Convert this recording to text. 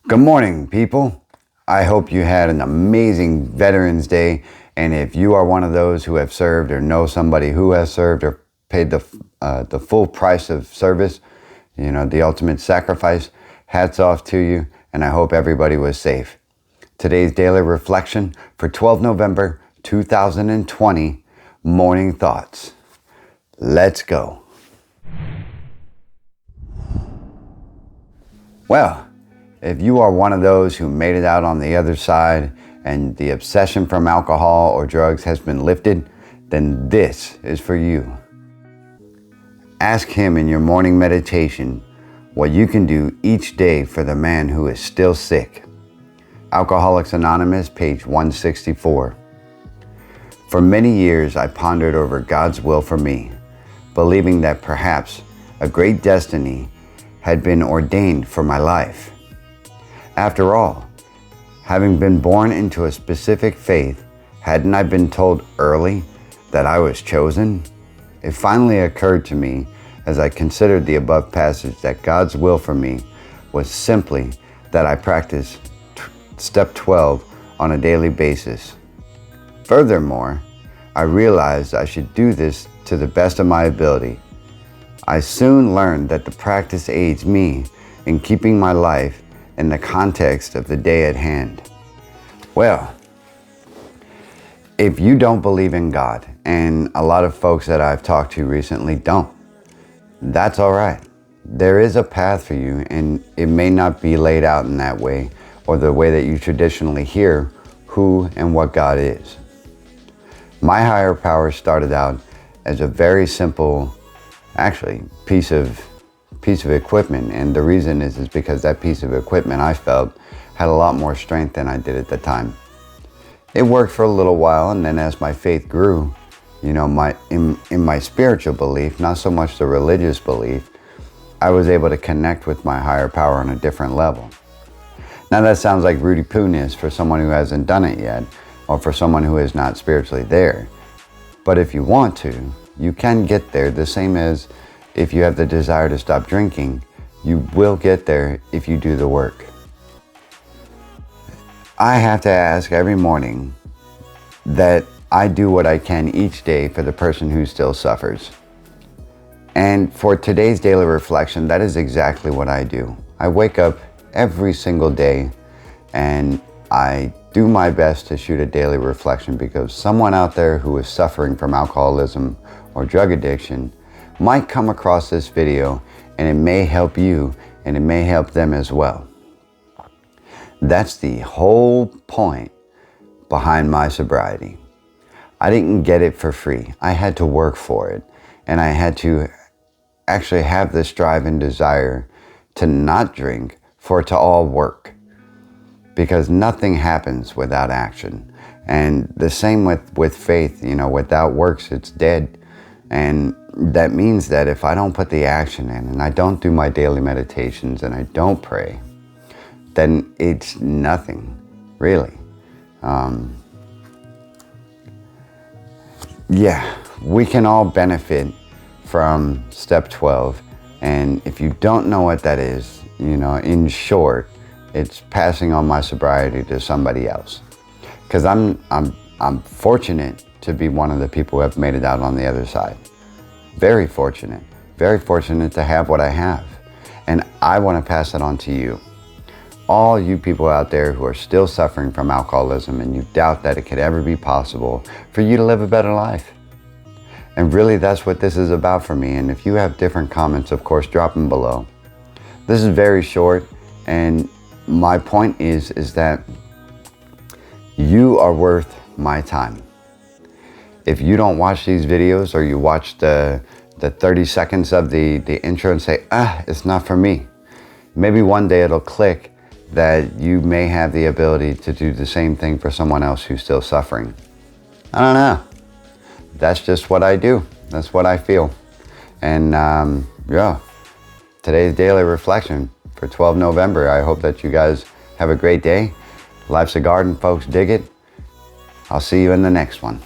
Good morning, people. I hope you had an amazing Veterans Day. And if you are one of those who have served or know somebody who has served or paid the full price of service, the ultimate sacrifice, hats off to you. And I hope everybody was safe. Today's daily reflection for 12 November 2020, Morning Thoughts. Let's go. Well, if you are one of those who made it out on the other side and the obsession from alcohol or drugs has been lifted, then this is for you. Ask him in your morning meditation what you can do each day for the man who is still sick. Alcoholics Anonymous, page 164. For many years I pondered over God's will for me, believing that perhaps a great destiny had been ordained for my life. After all, having been born into a specific faith, hadn't I been told early that I was chosen? It finally occurred to me as I considered the above passage that God's will for me was simply that I practice step 12 on a daily basis. Furthermore, I realized I should do this to the best of my ability. I soon learned that the practice aids me in keeping my life in the context of the day at hand. Well, if you don't believe in God, and a lot of folks that I've talked to recently don't, that's all right. There is a path for you, and it may not be laid out in that way or the way that you traditionally hear who and what God is. My higher power started out as a very simple, piece of equipment, and the reason is because that piece of equipment I felt had a lot more strength than I did at the time. It worked for a little while, and then as my faith grew, in my spiritual belief, not so much the religious belief, I was able to connect with my higher power on a different level. Now that sounds like Rudy Poo-ness for someone who hasn't done it yet, or for someone who is not spiritually there. But if you want to, you can get there, the same as if you have the desire to stop drinking, you will get there if you do the work. I have to ask every morning that I do what I can each day for the person who still suffers. And for today's daily reflection, that is exactly what I do. I wake up every single day and I do my best to shoot a daily reflection because someone out there who is suffering from alcoholism or drug addiction might come across this video, and it may help you and it may help them as well. That's the whole point behind my sobriety. I didn't get it for free. I had to work for it, and I had to actually have this drive and desire to not drink for it to all work, because nothing happens without action. And the same with faith, without works it's dead. And that means that if I don't put the action in, and I don't do my daily meditations, and I don't pray, then it's nothing, really. We can all benefit from step 12. And if you don't know what that is, in short, it's passing on my sobriety to somebody else. Because I'm fortunate to be one of the people who have made it out on the other side. Very fortunate to have what I have. And I want to pass it on to you. All you people out there who are still suffering from alcoholism and you doubt that it could ever be possible for you to live a better life. And really that's what this is about for me. And if you have different comments, of course, drop them below. This is very short, and my point is that you are worth my time. If you don't watch these videos, or you watch the 30 seconds of the intro and say, it's not for me, maybe one day it'll click that you may have the ability to do the same thing for someone else who's still suffering. I don't know. That's just what I do. That's what I feel. And today's daily reflection for 12 November. I hope that you guys have a great day. Life's a garden, folks. Dig it. I'll see you in the next one.